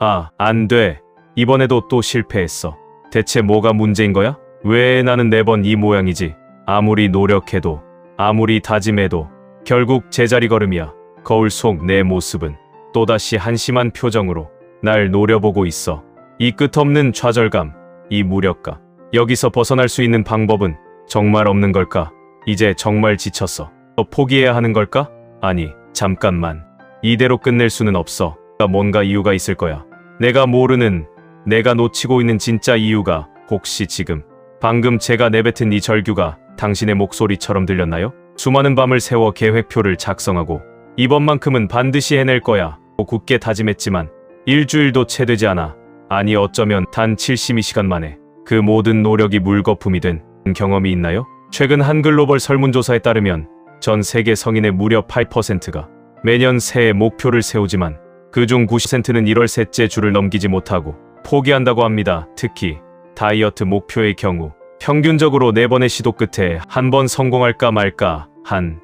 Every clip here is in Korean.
아, 안 돼. 이번에도 또 실패했어. 대체 뭐가 문제인 거야? 왜 나는 매번 이 모양이지? 아무리 노력해도, 아무리 다짐해도 결국 제자리 걸음이야. 거울 속 내 모습은 또다시 한심한 표정으로 날 노려보고 있어. 이 끝없는 좌절감, 이 무력감. 여기서 벗어날 수 있는 방법은 정말 없는 걸까? 이제 정말 지쳤어. 또 포기해야 하는 걸까? 아니, 잠깐만. 이대로 끝낼 수는 없어. 뭔가 이유가 있을 거야. 내가 모르는, 내가 놓치고 있는 진짜 이유가 혹시 지금, 방금 제가 내뱉은 이 절규가 당신의 목소리처럼 들렸나요? 수많은 밤을 새워 계획표를 작성하고 이번만큼은 반드시 해낼 거야. 굳게 다짐했지만 일주일도 채 되지 않아. 아니 어쩌면 단 72시간 만에 그 모든 노력이 물거품이 된 경험이 있나요? 최근 한 글로벌 설문조사에 따르면 전 세계 성인의 무려 8%가 매년 새해 목표를 세우지만 그중 90%는 1월 셋째 주를 넘기지 못하고 포기한다고 합니다. 특히 다이어트 목표의 경우 평균적으로 4번의 시도 끝에 한 번 성공할까 말까 한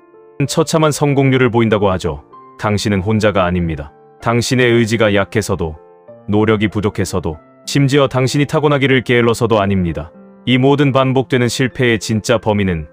처참한 성공률을 보인다고 하죠. 당신은 혼자가 아닙니다. 당신의 의지가 약해서도, 노력이 부족해서도, 심지어 당신이 타고나기를 게을러서도 아닙니다. 이 모든 반복되는 실패의 진짜 범인은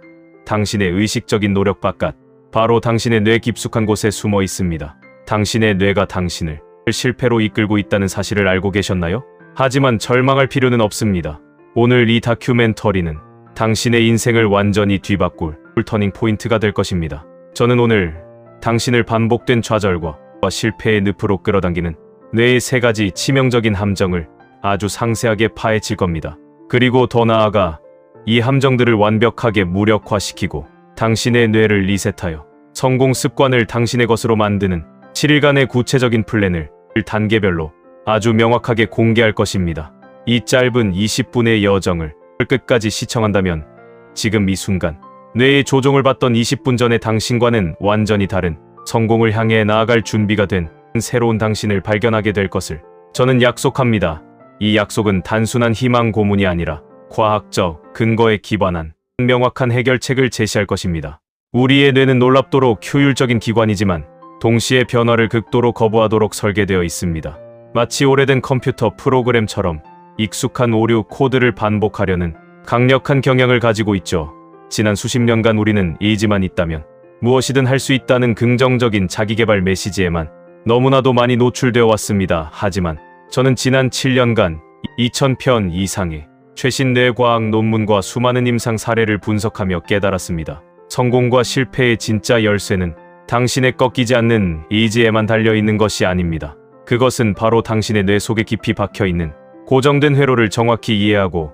당신의 의식적인 노력 바깥, 바로 당신의 뇌 깊숙한 곳에 숨어 있습니다. 당신의 뇌가 당신을 실패로 이끌고 있다는 사실을 알고 계셨나요? 하지만 절망할 필요는 없습니다. 오늘 이 다큐멘터리는 당신의 인생을 완전히 뒤바꿀 터닝 포인트가 될 것입니다. 저는 오늘 당신을 반복된 좌절과 실패의 늪으로 끌어당기는 뇌의 3가지 치명적인 함정을 아주 상세하게 파헤칠 겁니다. 그리고 더 나아가 이 함정들을 완벽하게 무력화시키고 당신의 뇌를 리셋하여 성공 습관을 당신의 것으로 만드는 7일간의 구체적인 플랜을 단계별로 아주 명확하게 공개할 것입니다. 이 짧은 20분의 여정을 끝까지 시청한다면 지금 이 순간 뇌의 조종을 받던 20분 전의 당신과는 완전히 다른 성공을 향해 나아갈 준비가 된 새로운 당신을 발견하게 될 것을 저는 약속합니다. 이 약속은 단순한 희망 고문이 아니라 과학적 근거에 기반한 명확한 해결책을 제시할 것입니다. 우리의 뇌는 놀랍도록 효율적인 기관이지만 동시에 변화를 극도로 거부하도록 설계되어 있습니다. 마치 오래된 컴퓨터 프로그램처럼 익숙한 오류 코드를 반복하려는 강력한 경향을 가지고 있죠. 지난 수십 년간 우리는 의지만 있다면 무엇이든 할 수 있다는 긍정적인 자기계발 메시지에만 너무나도 많이 노출되어 왔습니다. 하지만 저는 지난 7년간 2000편 이상의 최신 뇌과학 논문과 수많은 임상 사례를 분석하며 깨달았습니다. 성공과 실패의 진짜 열쇠는 당신의 꺾이지 않는 의지에만 달려있는 것이 아닙니다. 그것은 바로 당신의 뇌 속에 깊이 박혀있는 고정된 회로를 정확히 이해하고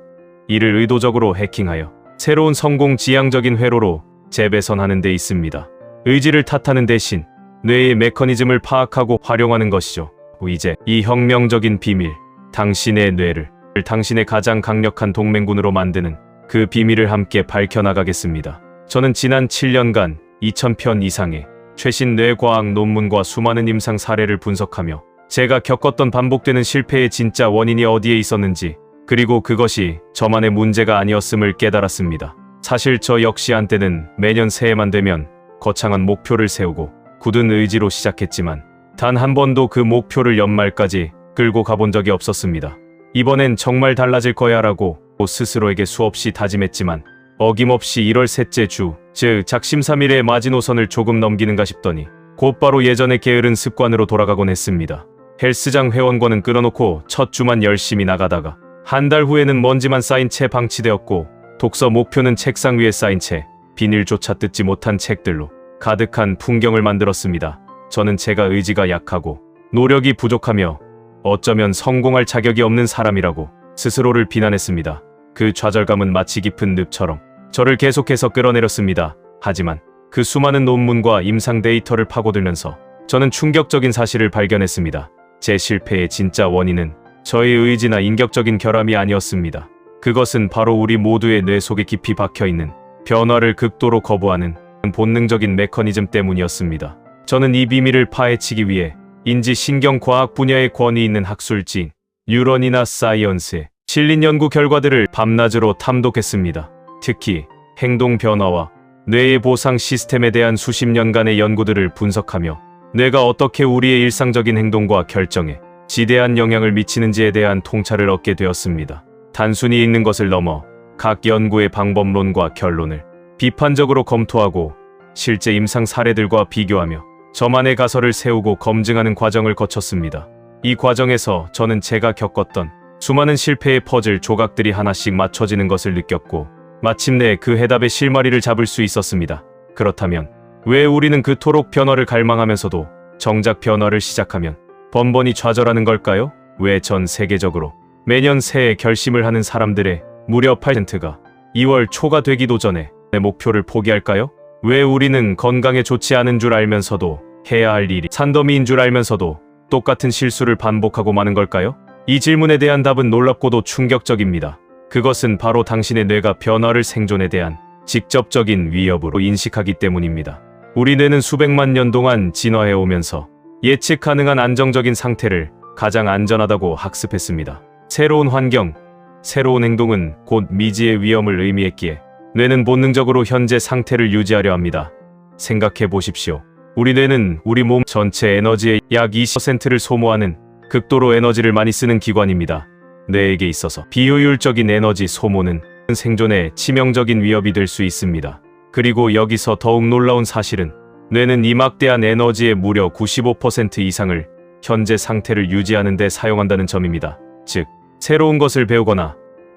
이를 의도적으로 해킹하여 새로운 성공 지향적인 회로로 재배선하는 데 있습니다. 의지를 탓하는 대신 뇌의 메커니즘을 파악하고 활용하는 것이죠. 이제 이 혁명적인 비밀, 당신의 뇌를 당신의 가장 강력한 동맹군으로 만드는 그 비밀을 함께 밝혀나가겠습니다. 저는 지난 7년간 2000편 이상의 최신 뇌과학 논문과 수많은 임상 사례를 분석하며 제가 겪었던 반복되는 실패의 진짜 원인이 어디에 있었는지, 그리고 그것이 저만의 문제가 아니었음을 깨달았습니다. 사실 저 역시 한때는 매년 새해만 되면 거창한 목표를 세우고 굳은 의지로 시작했지만 단 한 번도 그 목표를 연말까지 끌고 가본 적이 없었습니다. 이번엔 정말 달라질 거야 라고 스스로에게 수없이 다짐했지만 어김없이 1월 셋째 주, 즉 작심삼일의 마지노선을 조금 넘기는가 싶더니 곧바로 예전의 게으른 습관으로 돌아가곤 했습니다. 헬스장 회원권은 끊어놓고 첫 주만 열심히 나가다가 한 달 후에는 먼지만 쌓인 채 방치되었고, 독서 목표는 책상 위에 쌓인 채 비닐조차 뜯지 못한 책들로 가득한 풍경을 만들었습니다. 저는 제가 의지가 약하고 노력이 부족하며 어쩌면 성공할 자격이 없는 사람이라고 스스로를 비난했습니다. 그 좌절감은 마치 깊은 늪처럼 저를 계속해서 끌어내렸습니다. 하지만 그 수많은 논문과 임상 데이터를 파고들면서 저는 충격적인 사실을 발견했습니다. 제 실패의 진짜 원인은 저의 의지나 인격적인 결함이 아니었습니다. 그것은 바로 우리 모두의 뇌 속에 깊이 박혀있는 변화를 극도로 거부하는 본능적인 메커니즘 때문이었습니다. 저는 이 비밀을 파헤치기 위해 인지신경과학 분야의 권위 있는 학술지인 뉴런이나 사이언스의 실린 연구 결과들을 밤낮으로 탐독했습니다. 특히 행동 변화와 뇌의 보상 시스템에 대한 수십 년간의 연구들을 분석하며 뇌가 어떻게 우리의 일상적인 행동과 결정에 지대한 영향을 미치는지에 대한 통찰을 얻게 되었습니다. 단순히 읽는 것을 넘어 각 연구의 방법론과 결론을 비판적으로 검토하고 실제 임상 사례들과 비교하며 저만의 가설을 세우고 검증하는 과정을 거쳤습니다. 이 과정에서 저는 제가 겪었던 수많은 실패의 퍼즐 조각들이 하나씩 맞춰지는 것을 느꼈고 마침내 그 해답의 실마리를 잡을 수 있었습니다. 그렇다면 왜 우리는 그토록 변화를 갈망하면서도 정작 변화를 시작하면 번번이 좌절하는 걸까요? 왜 전 세계적으로 매년 새해 결심을 하는 사람들의 무려 8%가 2월 초가 되기도 전에 내 목표를 포기할까요? 왜 우리는 건강에 좋지 않은 줄 알면서도 해야 할 일이 산더미인 줄 알면서도 똑같은 실수를 반복하고 마는 걸까요? 이 질문에 대한 답은 놀랍고도 충격적입니다. 그것은 바로 당신의 뇌가 변화를 생존에 대한 직접적인 위협으로 인식하기 때문입니다. 우리 뇌는 수백만 년 동안 진화해 오면서 예측 가능한 안정적인 상태를 가장 안전하다고 학습했습니다. 새로운 환경, 새로운 행동은 곧 미지의 위험을 의미했기에 뇌는 본능적으로 현재 상태를 유지하려 합니다. 생각해 보십시오. 우리 뇌는 우리 몸 전체 에너지의 약 20%를 소모하는 극도로 에너지를 많이 쓰는 기관입니다. 뇌에게 있어서 비효율적인 에너지 소모는 생존에 치명적인 위협이 될 수 있습니다. 그리고 여기서 더욱 놀라운 사실은 뇌는 이 막대한 에너지의 무려 95% 이상을 현재 상태를 유지하는 데 사용한다는 점입니다. 즉, 새로운 것을 배우거나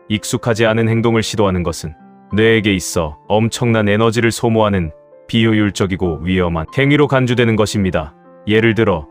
익숙하지 않은 행동을 시도하는 것은 뇌에게 있어 엄청난 에너지를 소모하는 비효율적이고 위험한 행위로 간주되는 것입니다. 예를 들어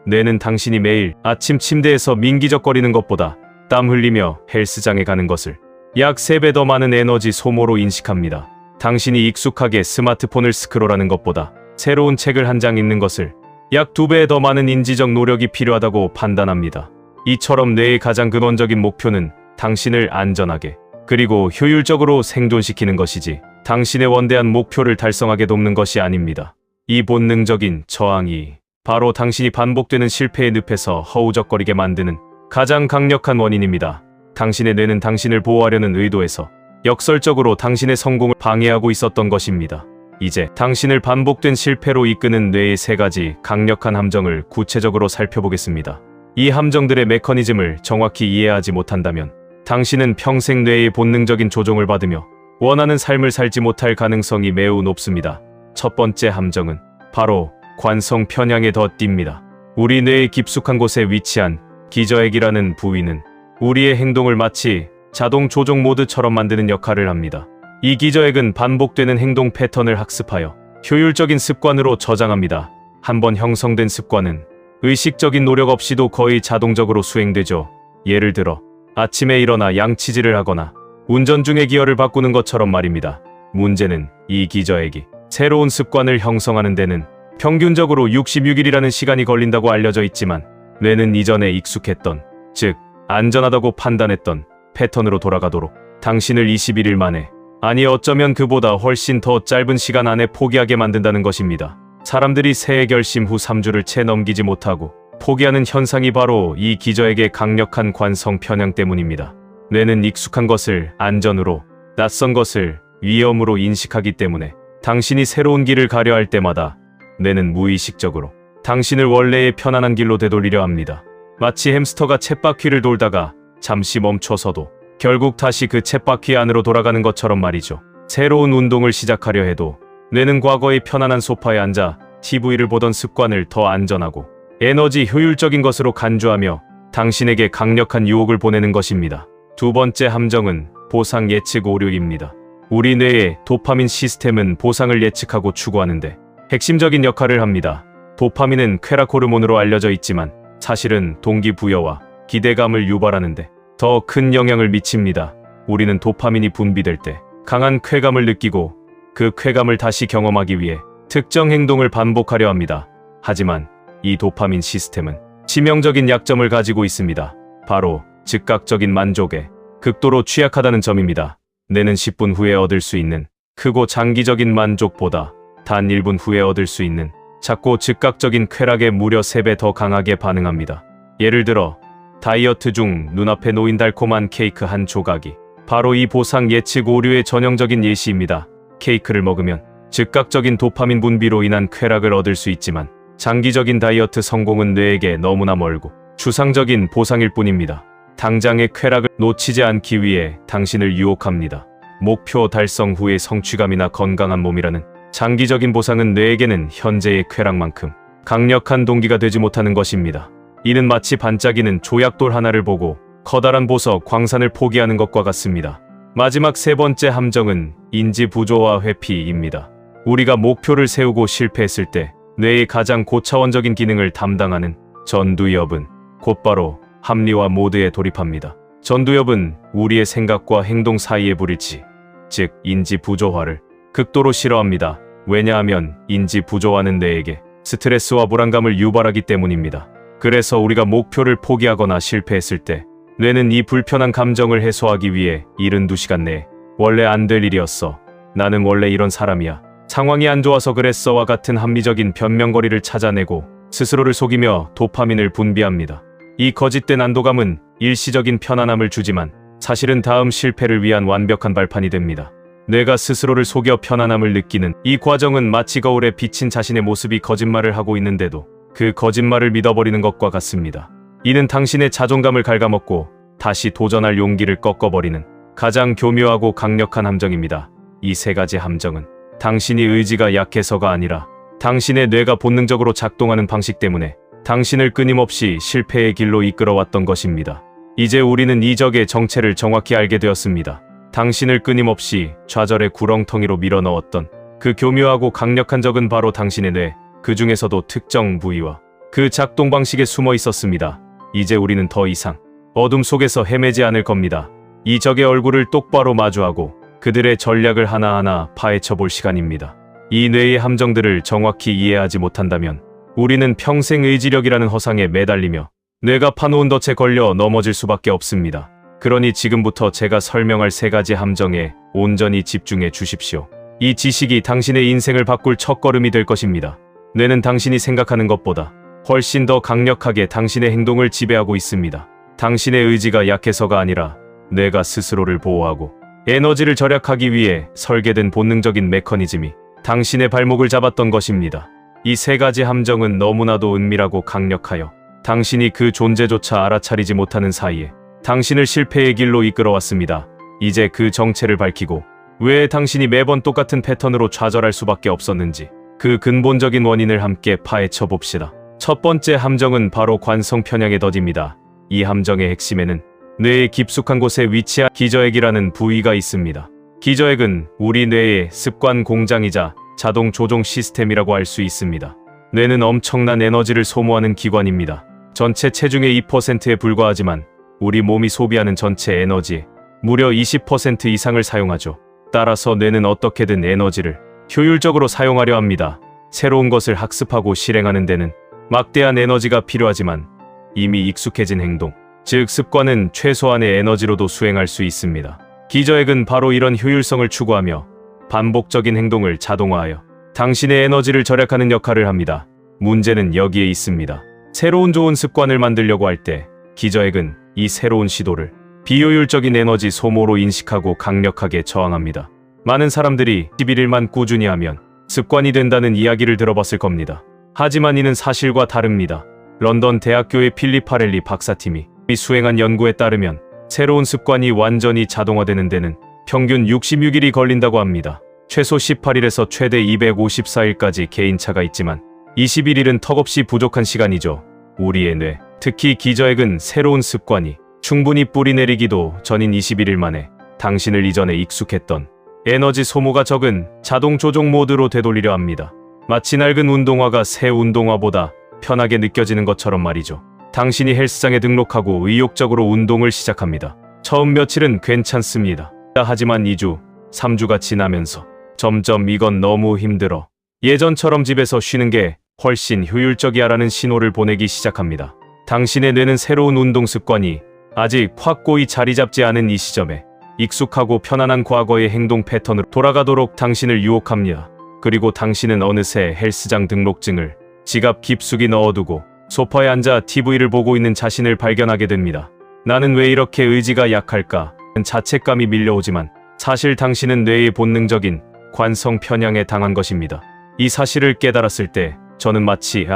뇌는 당신이 매일 아침 침대에서 민기적거리는 것보다 땀 흘리며 헬스장에 가는 것을 약 3배 더 많은 에너지 소모로 인식합니다. 당신이 익숙하게 스마트폰을 스크롤하는 것보다 새로운 책을 한 장 읽는 것을 약 2배 더 많은 인지적 노력이 필요하다고 판단합니다. 이처럼 뇌의 가장 근원적인 목표는 당신을 안전하게 그리고 효율적으로 생존시키는 것이지 당신의 원대한 목표를 달성하게 돕는 것이 아닙니다. 이 본능적인 저항이 바로 당신이 반복되는 실패의 늪에서 허우적거리게 만드는 가장 강력한 원인입니다. 당신의 뇌는 당신을 보호하려는 의도에서 역설적으로 당신의 성공을 방해하고 있었던 것입니다. 이제 당신을 반복된 실패로 이끄는 뇌의 3가지 강력한 함정을 구체적으로 살펴보겠습니다. 이 함정들의 메커니즘을 정확히 이해하지 못한다면 당신은 평생 뇌의 본능적인 조종을 받으며 원하는 삶을 살지 못할 가능성이 매우 높습니다. 첫 번째 함정은 바로 관성 편향에 덧띕니다. 우리 뇌의 깊숙한 곳에 위치한 기저핵이라는 부위는 우리의 행동을 마치 자동 조종 모드처럼 만드는 역할을 합니다. 이 기저핵은 반복되는 행동 패턴을 학습하여 효율적인 습관으로 저장합니다. 한번 형성된 습관은 의식적인 노력 없이도 거의 자동적으로 수행되죠. 예를 들어 아침에 일어나 양치질을 하거나 운전 중에 기어를 바꾸는 것처럼 말입니다. 문제는 이 기저핵이 새로운 습관을 형성하는 데는 평균적으로 66일이라는 시간이 걸린다고 알려져 있지만 뇌는 이전에 익숙했던, 즉 안전하다고 판단했던 패턴으로 돌아가도록 당신을 21일 만에, 아니 어쩌면 그보다 훨씬 더 짧은 시간 안에 포기하게 만든다는 것입니다. 사람들이 새해 결심 후 3주를 채 넘기지 못하고 포기하는 현상이 바로 이 기저핵의 강력한 관성 편향 때문입니다. 뇌는 익숙한 것을 안전으로, 낯선 것을 위험으로 인식하기 때문에 당신이 새로운 길을 가려 할 때마다 뇌는 무의식적으로 당신을 원래의 편안한 길로 되돌리려 합니다. 마치 햄스터가 쳇바퀴를 돌다가 잠시 멈춰서도 결국 다시 그 쳇바퀴 안으로 돌아가는 것처럼 말이죠. 새로운 운동을 시작하려 해도 뇌는 과거의 편안한 소파에 앉아 TV를 보던 습관을 더 안전하고 에너지 효율적인 것으로 간주하며 당신에게 강력한 유혹을 보내는 것입니다. 두 번째 함정은 보상 예측 오류입니다. 우리 뇌의 도파민 시스템은 보상을 예측하고 추구하는데 핵심적인 역할을 합니다. 도파민은 쾌락 호르몬으로 알려져 있지만 사실은 동기부여와 기대감을 유발하는데 더 큰 영향을 미칩니다. 우리는 도파민이 분비될 때 강한 쾌감을 느끼고 그 쾌감을 다시 경험하기 위해 특정 행동을 반복하려 합니다. 하지만 이 도파민 시스템은 치명적인 약점을 가지고 있습니다. 바로 즉각적인 만족에 극도로 취약하다는 점입니다. 뇌는 10분 후에 얻을 수 있는 크고 장기적인 만족보다 단 1분 후에 얻을 수 있는 작고 즉각적인 쾌락에 무려 3배 더 강하게 반응합니다. 예를 들어 다이어트 중 눈앞에 놓인 달콤한 케이크 한 조각이 바로 이 보상 예측 오류의 전형적인 예시입니다. 케이크를 먹으면 즉각적인 도파민 분비로 인한 쾌락을 얻을 수 있지만 장기적인 다이어트 성공은 뇌에게 너무나 멀고 추상적인 보상일 뿐입니다. 당장의 쾌락을 놓치지 않기 위해 당신을 유혹합니다. 목표 달성 후의 성취감이나 건강한 몸이라는 장기적인 보상은 뇌에게는 현재의 쾌락만큼 강력한 동기가 되지 못하는 것입니다. 이는 마치 반짝이는 조약돌 하나를 보고 커다란 보석 광산을 포기하는 것과 같습니다. 마지막 세 번째 함정은 인지 부조화 회피입니다. 우리가 목표를 세우고 실패했을 때 뇌의 가장 고차원적인 기능을 담당하는 전두엽은 곧바로 합리화 모드에 돌입합니다. 전두엽은 우리의 생각과 행동 사이의 불일치, 즉 인지 부조화를 극도로 싫어합니다. 왜냐하면 인지 부조화는 뇌에게 스트레스와 불안감을 유발하기 때문입니다. 그래서 우리가 목표를 포기하거나 실패했을 때 뇌는 이 불편한 감정을 해소하기 위해 72시간 내에 원래 안 될 일이었어, 나는 원래 이런 사람이야, 상황이 안 좋아서 그랬어와 같은 합리적인 변명거리를 찾아내고 스스로를 속이며 도파민을 분비합니다. 이 거짓된 안도감은 일시적인 편안함을 주지만 사실은 다음 실패를 위한 완벽한 발판이 됩니다. 뇌가 스스로를 속여 편안함을 느끼는 이 과정은 마치 거울에 비친 자신의 모습이 거짓말을 하고 있는데도 그 거짓말을 믿어버리는 것과 같습니다. 이는 당신의 자존감을 갉아먹고 다시 도전할 용기를 꺾어버리는 가장 교묘하고 강력한 함정입니다. 이 세 가지 함정은 당신이 의지가 약해서가 아니라 당신의 뇌가 본능적으로 작동하는 방식 때문에 당신을 끊임없이 실패의 길로 이끌어왔던 것입니다. 이제 우리는 이 적의 정체를 정확히 알게 되었습니다. 당신을 끊임없이 좌절의 구렁텅이로 밀어넣었던 그 교묘하고 강력한 적은 바로 당신의 뇌, 그 중에서도 특정 부위와 그 작동 방식에 숨어 있었습니다. 이제 우리는 더 이상 어둠 속에서 헤매지 않을 겁니다. 이 적의 얼굴을 똑바로 마주하고 그들의 전략을 하나하나 파헤쳐 볼 시간입니다. 이 뇌의 함정들을 정확히 이해하지 못한다면 우리는 평생 의지력이라는 허상에 매달리며 뇌가 파놓은 덫에 걸려 넘어질 수밖에 없습니다. 그러니 지금부터 제가 설명할 세 가지 함정에 온전히 집중해 주십시오. 이 지식이 당신의 인생을 바꿀 첫걸음이 될 것입니다. 뇌는 당신이 생각하는 것보다 훨씬 더 강력하게 당신의 행동을 지배하고 있습니다. 당신의 의지가 약해서가 아니라 뇌가 스스로를 보호하고 에너지를 절약하기 위해 설계된 본능적인 메커니즘이 당신의 발목을 잡았던 것입니다. 이 세 가지 함정은 너무나도 은밀하고 강력하여 당신이 그 존재조차 알아차리지 못하는 사이에 당신을 실패의 길로 이끌어왔습니다. 이제 그 정체를 밝히고 왜 당신이 매번 똑같은 패턴으로 좌절할 수밖에 없었는지 그 근본적인 원인을 함께 파헤쳐 봅시다. 첫 번째 함정은 바로 관성 편향의 덫입니다. 이 함정의 핵심에는 뇌의 깊숙한 곳에 위치한 기저핵이라는 부위가 있습니다. 기저핵은 우리 뇌의 습관 공장이자 자동 조종 시스템이라고 할 수 있습니다. 뇌는 엄청난 에너지를 소모하는 기관입니다. 전체 체중의 2%에 불과하지만 우리 몸이 소비하는 전체 에너지의 무려 20% 이상을 사용하죠. 따라서 뇌는 어떻게든 에너지를 효율적으로 사용하려 합니다. 새로운 것을 학습하고 실행하는 데는 막대한 에너지가 필요하지만 이미 익숙해진 행동, 즉 습관은 최소한의 에너지로도 수행할 수 있습니다. 기저핵은 바로 이런 효율성을 추구하며 반복적인 행동을 자동화하여 당신의 에너지를 절약하는 역할을 합니다. 문제는 여기에 있습니다. 새로운 좋은 습관을 만들려고 할 때 기저핵은 이 새로운 시도를 비효율적인 에너지 소모로 인식하고 강력하게 저항합니다. 많은 사람들이 11일만 꾸준히 하면 습관이 된다는 이야기를 들어봤을 겁니다. 하지만 이는 사실과 다릅니다. 런던 대학교의 필립 파렐리 박사팀이 수행한 연구에 따르면 새로운 습관이 완전히 자동화되는 데는 평균 66일이 걸린다고 합니다. 최소 18일에서 최대 254일까지 개인차가 있지만 21일은 턱없이 부족한 시간이죠. 우리의 뇌, 특히 기저핵은 새로운 습관이 충분히 뿌리내리기도 전인 21일 만에 당신을 이전에 익숙했던 에너지 소모가 적은 자동 조종 모드로 되돌리려 합니다. 마치 낡은 운동화가 새 운동화보다 편하게 느껴지는 것처럼 말이죠. 당신이 헬스장에 등록하고 의욕적으로 운동을 시작합니다. 처음 며칠은 괜찮습니다. 하지만 2주, 3주가 지나면서 점점 이건 너무 힘들어, 예전처럼 집에서 쉬는 게 훨씬 효율적이야라는 신호를 보내기 시작합니다. 당신의 뇌는 새로운 운동 습관이 아직 확고히 자리 잡지 않은 이 시점에 익숙하고 편안한 과거의 행동 패턴으로 돌아가도록 당신을 유혹합니다. 그리고 당신은 어느새 헬스장 등록증을 지갑 깊숙이 넣어두고 소파에 앉아 TV를 보고 있는 자신을 발견하게 됩니다. 나는 왜 이렇게 의지가 약할까? 자책감이 밀려오지만 사실 당신은 뇌의 본능적인 관성 편향에 당한 것입니다. 이 사실을 깨달았을 때 저는 마치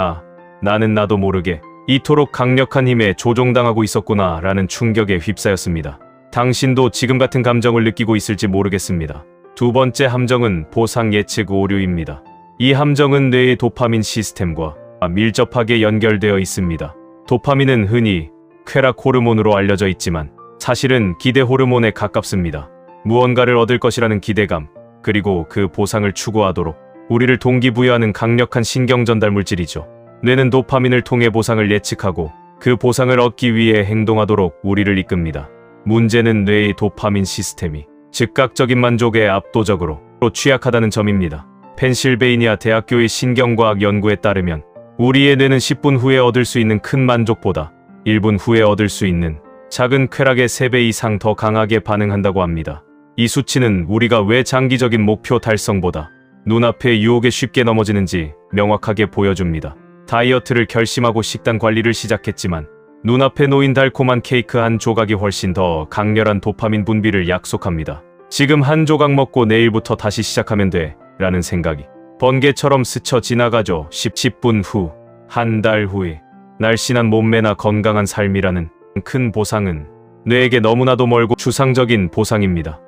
나는 나도 모르게 이토록 강력한 힘에 조종당하고 있었구나 라는 충격에 휩싸였습니다. 당신도 지금 같은 감정을 느끼고 있을지 모르겠습니다. 두 번째 함정은 보상 예측 오류입니다. 이 함정은 뇌의 도파민 시스템과 밀접하게 연결되어 있습니다. 도파민은 흔히 쾌락 호르몬으로 알려져 있지만 사실은 기대 호르몬에 가깝습니다. 무언가를 얻을 것이라는 기대감, 그리고 그 보상을 추구하도록 우리를 동기부여하는 강력한 신경 전달 물질이죠. 뇌는 도파민을 통해 보상을 예측하고 그 보상을 얻기 위해 행동하도록 우리를 이끕니다. 문제는 뇌의 도파민 시스템이 즉각적인 만족에 압도적으로 취약하다는 점입니다. 펜실베이니아 대학교의 신경과학 연구에 따르면 우리의 뇌는 10분 후에 얻을 수 있는 큰 만족보다 1분 후에 얻을 수 있는 작은 쾌락의 3배 이상 더 강하게 반응한다고 합니다. 이 수치는 우리가 왜 장기적인 목표 달성보다 눈앞의 유혹에 쉽게 넘어지는지 명확하게 보여줍니다. 다이어트를 결심하고 식단 관리를 시작했지만 눈앞에 놓인 달콤한 케이크 한 조각이 훨씬 더 강렬한 도파민 분비를 약속합니다. 지금 한 조각 먹고 내일부터 다시 시작하면 돼 라는 생각이 번개처럼 스쳐 지나가죠. 10분 후, 한 달 후에 날씬한 몸매나 건강한 삶이라는 큰 보상은 뇌에게 너무나도 멀고 추상적인 보상입니다.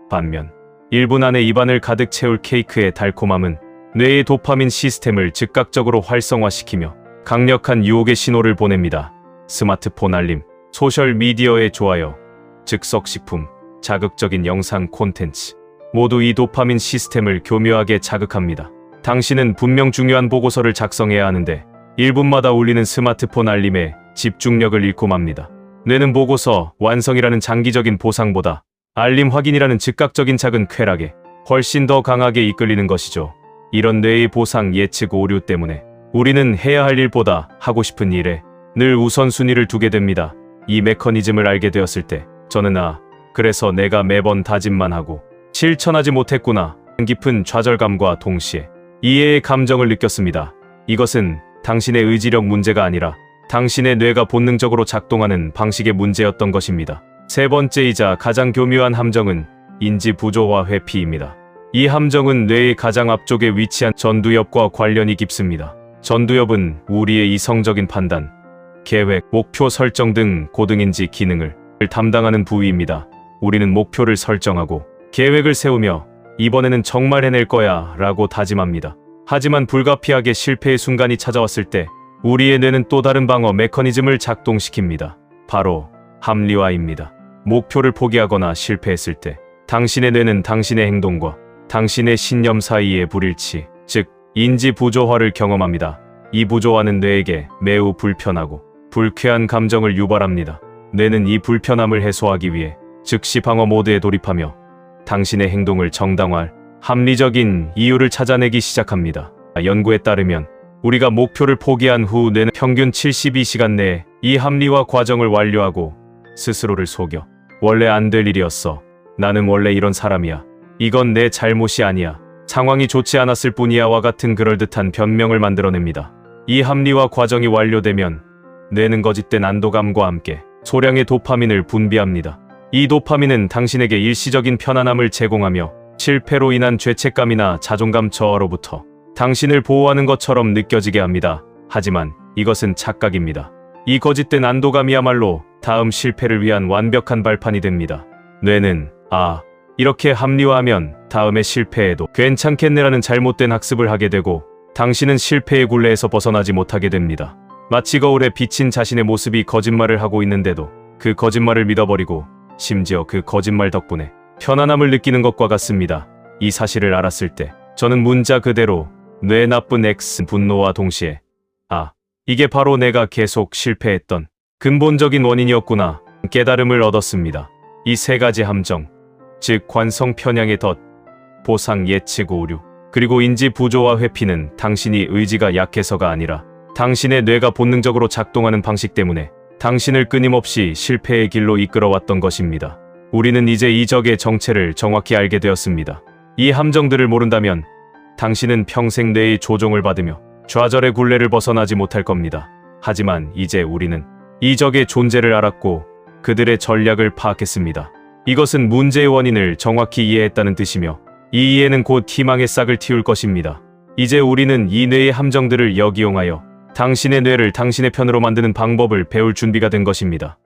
반면 1분 안에 입안을 가득 채울 케이크의 달콤함은 뇌의 도파민 시스템을 즉각적으로 활성화시키며 강력한 유혹의 신호를 보냅니다. 스마트폰 알림, 소셜미디어의 좋아요, 즉석식품, 자극적인 영상 콘텐츠 모두 이 도파민 시스템을 교묘하게 자극합니다. 당신은 분명 중요한 보고서를 작성해야 하는데 1분마다 울리는 스마트폰 알림에 집중력을 잃고 맙니다. 뇌는 보고서 완성이라는 장기적인 보상보다 알림 확인이라는 즉각적인 작은 쾌락에 훨씬 더 강하게 이끌리는 것이죠. 이런 뇌의 보상 예측 오류 때문에 우리는 해야 할 일보다 하고 싶은 일에 늘 우선순위를 두게 됩니다. 이 메커니즘을 알게 되었을 때 저는 그래서 내가 매번 다짐만 하고 실천하지 못했구나 깊은 좌절감과 동시에 이해의 감정을 느꼈습니다. 이것은 당신의 의지력 문제가 아니라 당신의 뇌가 본능적으로 작동하는 방식의 문제였던 것입니다. 세 번째이자 가장 교묘한 함정은 인지 부조화 회피입니다. 이 함정은 뇌의 가장 앞쪽에 위치한 전두엽과 관련이 깊습니다. 전두엽은 우리의 이성적인 판단, 계획, 목표 설정 등 고등인지 기능을 담당하는 부위입니다. 우리는 목표를 설정하고 계획을 세우며 이번에는 정말 해낼 거야 라고 다짐합니다. 하지만 불가피하게 실패의 순간이 찾아왔을 때 우리의 뇌는 또 다른 방어 메커니즘을 작동시킵니다. 바로 합리화입니다. 목표를 포기하거나 실패했을 때 당신의 뇌는 당신의 행동과 당신의 신념 사이의 불일치, 즉 인지 부조화를 경험합니다. 이 부조화는 뇌에게 매우 불편하고 불쾌한 감정을 유발합니다. 뇌는 이 불편함을 해소하기 위해 즉시 방어 모드에 돌입하며 당신의 행동을 정당화할 합리적인 이유를 찾아내기 시작합니다. 연구에 따르면 우리가 목표를 포기한 후 뇌는 평균 72시간 내에 이 합리화 과정을 완료하고 스스로를 속여 원래 안 될 일이었어. 나는 원래 이런 사람이야. 이건 내 잘못이 아니야. 상황이 좋지 않았을 뿐이야와 같은 그럴듯한 변명을 만들어냅니다. 이 합리화 과정이 완료되면 뇌는 거짓된 안도감과 함께 소량의 도파민을 분비합니다. 이 도파민은 당신에게 일시적인 편안함을 제공하며 실패로 인한 죄책감이나 자존감 저하로부터 당신을 보호하는 것처럼 느껴지게 합니다. 하지만 이것은 착각입니다. 이 거짓된 안도감이야말로 다음 실패를 위한 완벽한 발판이 됩니다. 뇌는 이렇게 합리화하면 다음에 실패해도 괜찮겠네라는 잘못된 학습을 하게 되고 당신은 실패의 굴레에서 벗어나지 못하게 됩니다. 마치 거울에 비친 자신의 모습이 거짓말을 하고 있는데도 그 거짓말을 믿어버리고 심지어 그 거짓말 덕분에 편안함을 느끼는 것과 같습니다. 이 사실을 알았을 때 저는 문자 그대로 뇌 나쁜 X 분노와 동시에 이게 바로 내가 계속 실패했던 근본적인 원인이었구나 깨달음을 얻었습니다. 이 세 가지 함정, 즉 관성 편향의 덫, 보상 예측 오류, 그리고 인지 부조화 회피는 당신이 의지가 약해서가 아니라 당신의 뇌가 본능적으로 작동하는 방식 때문에 당신을 끊임없이 실패의 길로 이끌어왔던 것입니다. 우리는 이제 이 적의 정체를 정확히 알게 되었습니다. 이 함정들을 모른다면 당신은 평생 뇌의 조종을 받으며 좌절의 굴레를 벗어나지 못할 겁니다. 하지만 이제 우리는 이 적의 존재를 알았고 그들의 전략을 파악했습니다. 이것은 문제의 원인을 정확히 이해했다는 뜻이며 이 이해는 곧 희망의 싹을 틔울 것입니다. 이제 우리는 이 뇌의 함정들을 역이용하여 당신의 뇌를 당신의 편으로 만드는 방법을 배울 준비가 된 것입니다.